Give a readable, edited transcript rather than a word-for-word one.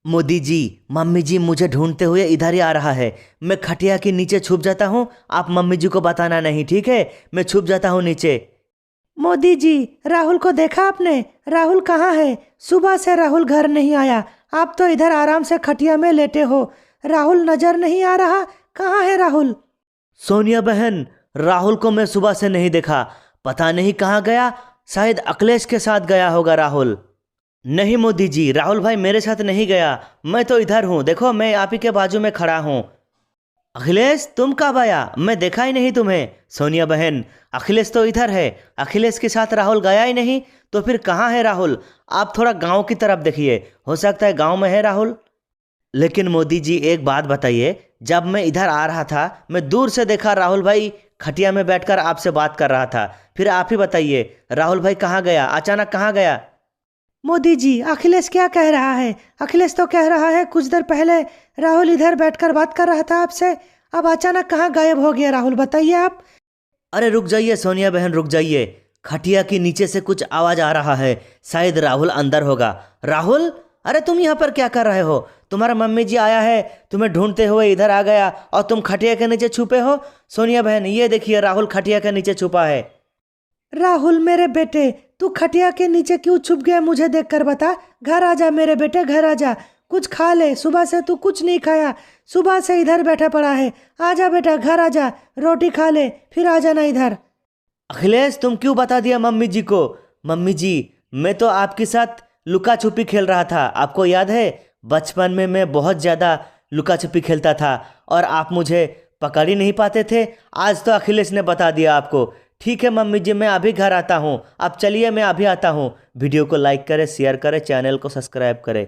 Modi ji, mummy जी मुझे ढूंढते हुए इधर ही आ रहा है। मैं खटिया के नीचे छुप जाता हूँ। आप मम्मी जी को बताना नहीं, ठीक है? मैं छुप जाता हूँ नीचे। मोदी जी, राहुल को देखा आपने? राहुल कहाँ है? सुबह से राहुल घर नहीं आया। आप तो इधर आराम से खटिया में लेटे हो। राहुल नजर नहीं आ रहा। कहाँ है राहुल? सोनिया बहन, राहुल को मैं सुबह से नहीं देखा। पता नहीं कहाँ गया। शायद अखिलेश के साथ गया होगा राहुल। नहीं मोदी जी, राहुल भाई मेरे साथ नहीं गया। मैं तो इधर हूँ, देखो मैं आप ही के बाजू में खड़ा हूँ। अखिलेश, तुम कब आया? मैं देखा ही नहीं तुम्हें। सोनिया बहन, अखिलेश तो इधर है। अखिलेश के साथ राहुल गया ही नहीं, तो फिर कहाँ है राहुल? आप थोड़ा गांव की तरफ देखिए, हो सकता है गांव में है राहुल। लेकिन मोदी जी एक बात बताइए, जब मैं इधर आ रहा था मैं दूर से देखा राहुल भाई खटिया में बैठकर आपसे बात कर रहा था। फिर आप ही बताइए, राहुल भाई कहाँ गया? अचानक कहाँ गया? मोदी जी, अखिलेश क्या कह रहा है? अखिलेश तो कह रहा है कुछ देर पहले राहुल इधर बैठकर बात कर रहा था आपसे। अब अचानक कहाँ गायब हो गया राहुल, बताइए आप। अरे रुक जाइए सोनिया बहन, रुक जाइए। खटिया के नीचे से कुछ आवाज आ रहा है। शायद राहुल अंदर होगा। राहुल, अरे तुम यहाँ पर क्या कर रहे हो? तुम्हारा मम्मी जी आया है, तुम्हें ढूंढते हुए इधर आ गया और तुम खटिया के नीचे छुपे हो। सोनिया बहन, ये देखिए राहुल खटिया के नीचे छुपा है। राहुल मेरे बेटे, तू खटिया के नीचे क्यों छुप गया? मुझे देखकर बता। घर आ जा मेरे बेटे, घर आ जा। कुछ खा ले, सुबह से तू कुछ नहीं खाया। सुबह से इधर बैठा पड़ा है। आ जा बेटा, घर आ जा, रोटी खा ले, फिर आ जाना इधर। अखिलेश, तुम क्यों बता दिया मम्मी जी को? मम्मी जी, मैं तो आपके साथ लुका छुपी खेल रहा था। आपको याद है बचपन में मैं बहुत ज़्यादा लुका छुपी खेलता था और आप मुझे पकड़ ही नहीं पाते थे। आज तो अखिलेश ने बता दिया आपको। ठीक है मम्मी जी, मैं अभी घर आता हूँ। आप चलिए, मैं अभी आता हूँ। वीडियो को लाइक करें, शेयर करें, चैनल को सब्सक्राइब करें।